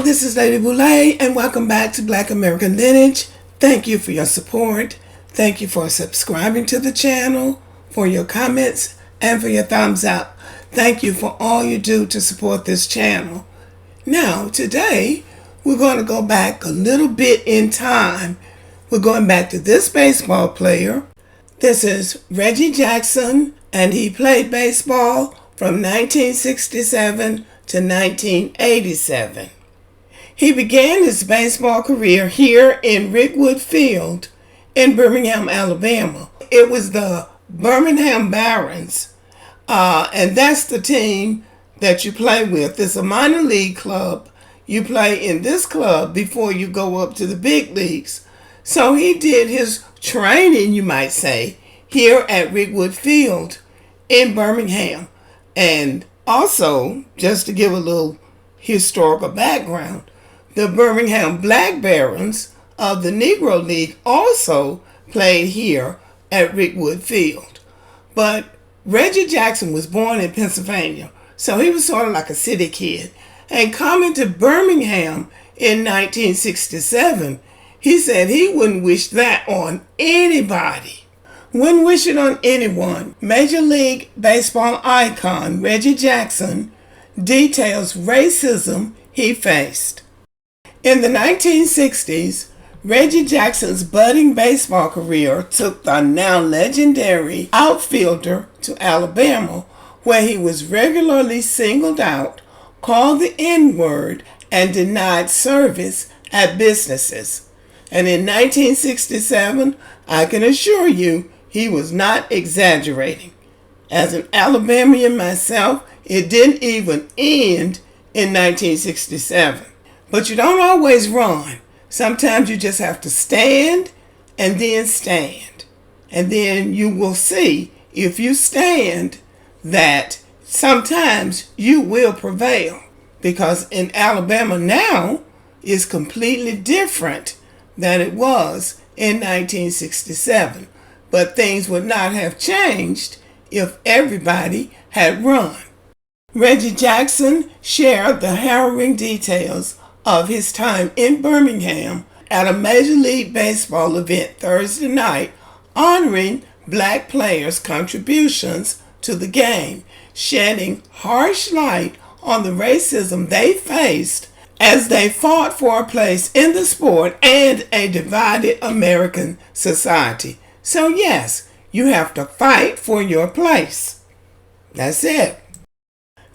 this is Lady Boulay, and welcome back to Black American Lineage. Thank you for your support. Thank you for subscribing to the channel, for your comments, and for your thumbs up. Thank you for all you do to support this channel. Now, today, we're going to go back a little bit in time. We're going back to this baseball player. This is Reggie Jackson, and he played baseball from 1967 to 1987. He began his baseball career here in Rickwood Field in Birmingham, Alabama. It was the Birmingham Barons, and that's the team that you play with. It's a minor league club. You play in this club before you go up to the big leagues. So he did his training, you might say, here at Rickwood Field in Birmingham. And also, just to give a little historical background, the Birmingham Black Barons of the Negro League also played here at Rickwood Field. But Reggie Jackson was born in Pennsylvania, so he was sort of like a city kid. And coming to Birmingham in 1967, he said he wouldn't wish that on anybody. Wouldn't wish it on anyone. Major League Baseball icon Reggie Jackson details racism he faced. In the 1960s, Reggie Jackson's budding baseball career took the now legendary outfielder to Alabama, where he was regularly singled out, called the N-word, and denied service at businesses. And in 1967, I can assure you, he was not exaggerating. As an Alabamian myself, it didn't even end in 1967. But you don't always run. Sometimes you just have to stand and then stand. And then you will see, if you stand, that sometimes you will prevail. Because in Alabama now is completely different than it was in 1967. But things would not have changed if everybody had run. Reggie Jackson shared the harrowing details of his time in Birmingham at a Major League Baseball event Thursday night, honoring black players' contributions to the game, shedding harsh light on the racism they faced as they fought for a place in the sport and a divided American society. So yes, you have to fight for your place. That's it.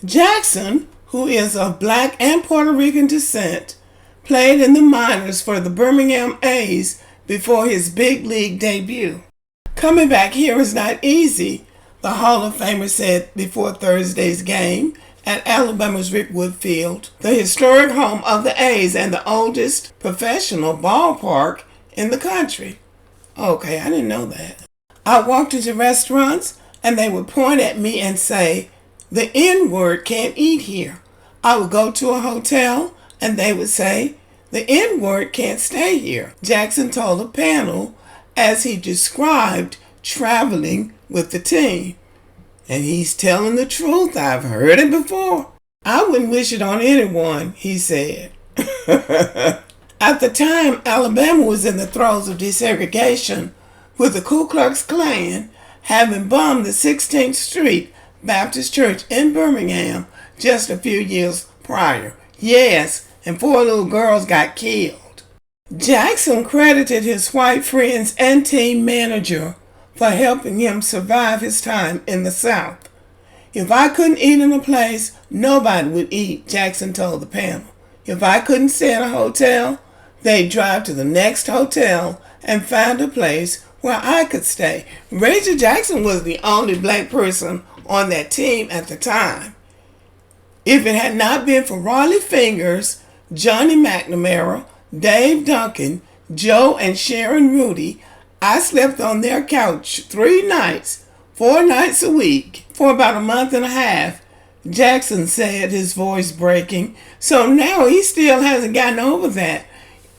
Jackson, who is of black and Puerto Rican descent, played in the minors for the Birmingham A's before his big league debut. Coming back here is not easy, the Hall of Famer said before Thursday's game at Alabama's Rickwood Field, the historic home of the A's and the oldest professional ballpark in the country. Okay, I didn't know that. I walked into restaurants and they would point at me and say, "The N-word can't eat here." I would go to a hotel and they would say, "The N-word can't stay here," Jackson told a panel as he described traveling with the team. And he's telling the truth. I've heard it before. I wouldn't wish it on anyone, he said. At the time, Alabama was in the throes of desegregation, with the Ku Klux Klan having bombed the 16th Street Baptist Church in Birmingham just a few years prior. Yes, and 4 little girls got killed. Jackson credited his white friends and team manager for helping him survive his time in the South. "If I couldn't eat in a place, nobody would eat," Jackson told the panel. "If I couldn't stay at a hotel, they'd drive to the next hotel and find a place where I could stay." Reggie Jackson was the only black person on that team at the time. If it had not been for Raleigh Fingers, Johnny McNamara, Dave Duncan, Joe and Sharon Rudy, I slept on their couch 3 nights, 4 nights a week, for about a month and a half, Jackson said, his voice breaking. So now he still hasn't gotten over that.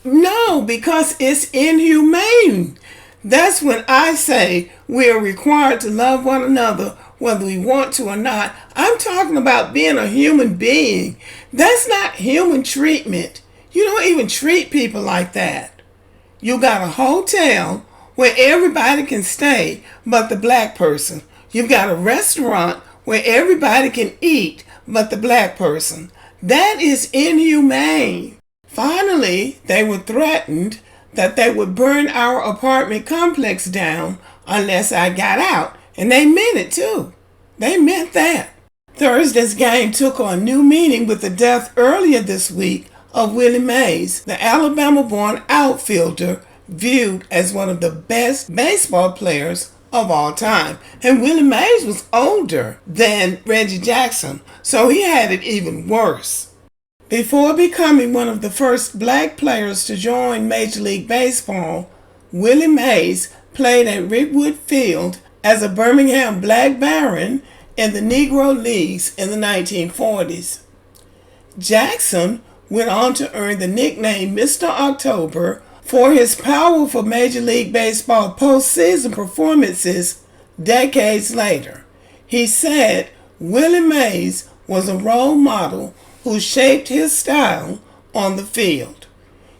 No, because it's inhumane. That's when I say we are required to love one another whether we want to or not. I'm talking about being a human being. That's not human treatment. You don't even treat people like that. You got a hotel where everybody can stay but the black person. You've got a restaurant where everybody can eat but the black person. That is inhumane. Finally, they were threatened that they would burn our apartment complex down unless I got out. And they meant it too. They meant that. Thursday's game took on new meaning with the death earlier this week of Willie Mays, the Alabama-born outfielder viewed as one of the best baseball players of all time. And Willie Mays was older than Reggie Jackson, so he had it even worse. Before becoming one of the first black players to join Major League Baseball, Willie Mays played at Rickwood Field as a Birmingham black baron in the Negro Leagues in the 1940s. Jackson went on to earn the nickname Mr. October for his powerful Major League Baseball postseason performances decades later. He said Willie Mays was a role model who shaped his style on the field.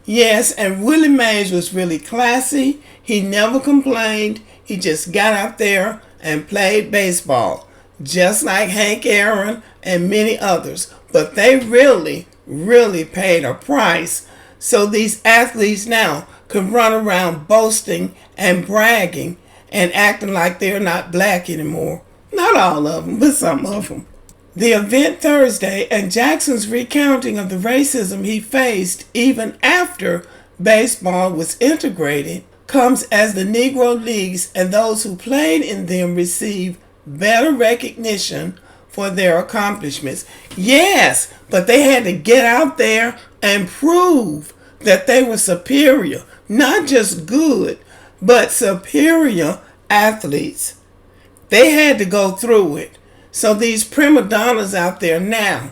Yes, and Willie Mays was really classy. He never complained. He just got out there and played baseball, just like Hank Aaron and many others. But they really paid a price so these athletes now can run around boasting and bragging and acting like they're not black anymore. Not all of them, but some of them. The event Thursday and Jackson's recounting of the racism he faced even after baseball was integrated comes as the Negro Leagues and those who played in them receive better recognition for their accomplishments. Yes, but they had to get out there and prove that they were superior, not just good, but superior athletes. They had to go through it. So these prima donnas out there now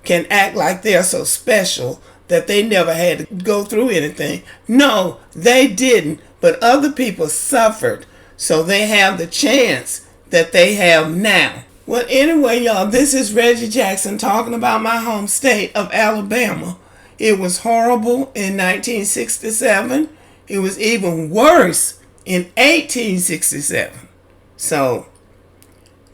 can act like they're so special that they never had to go through anything. No, they didn't, but other people suffered, so they have the chance that they have now. Well, anyway, y'all, this is Reggie Jackson talking about my home state of Alabama. It was horrible in 1967. It was even worse in 1867. So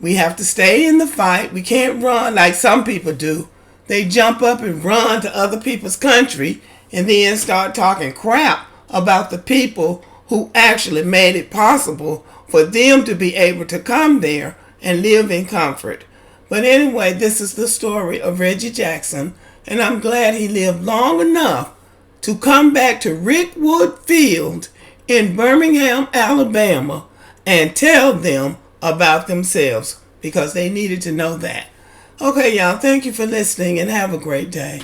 we have to stay in the fight. We can't run like some people do. They jump up and run to other people's country and then start talking crap about the people who actually made it possible for them to be able to come there and live in comfort. But anyway, this is the story of Reggie Jackson, and I'm glad he lived long enough to come back to Rickwood Field in Birmingham, Alabama, and tell them about themselves, because they needed to know that. Okay, y'all, thank you for listening and have a great day.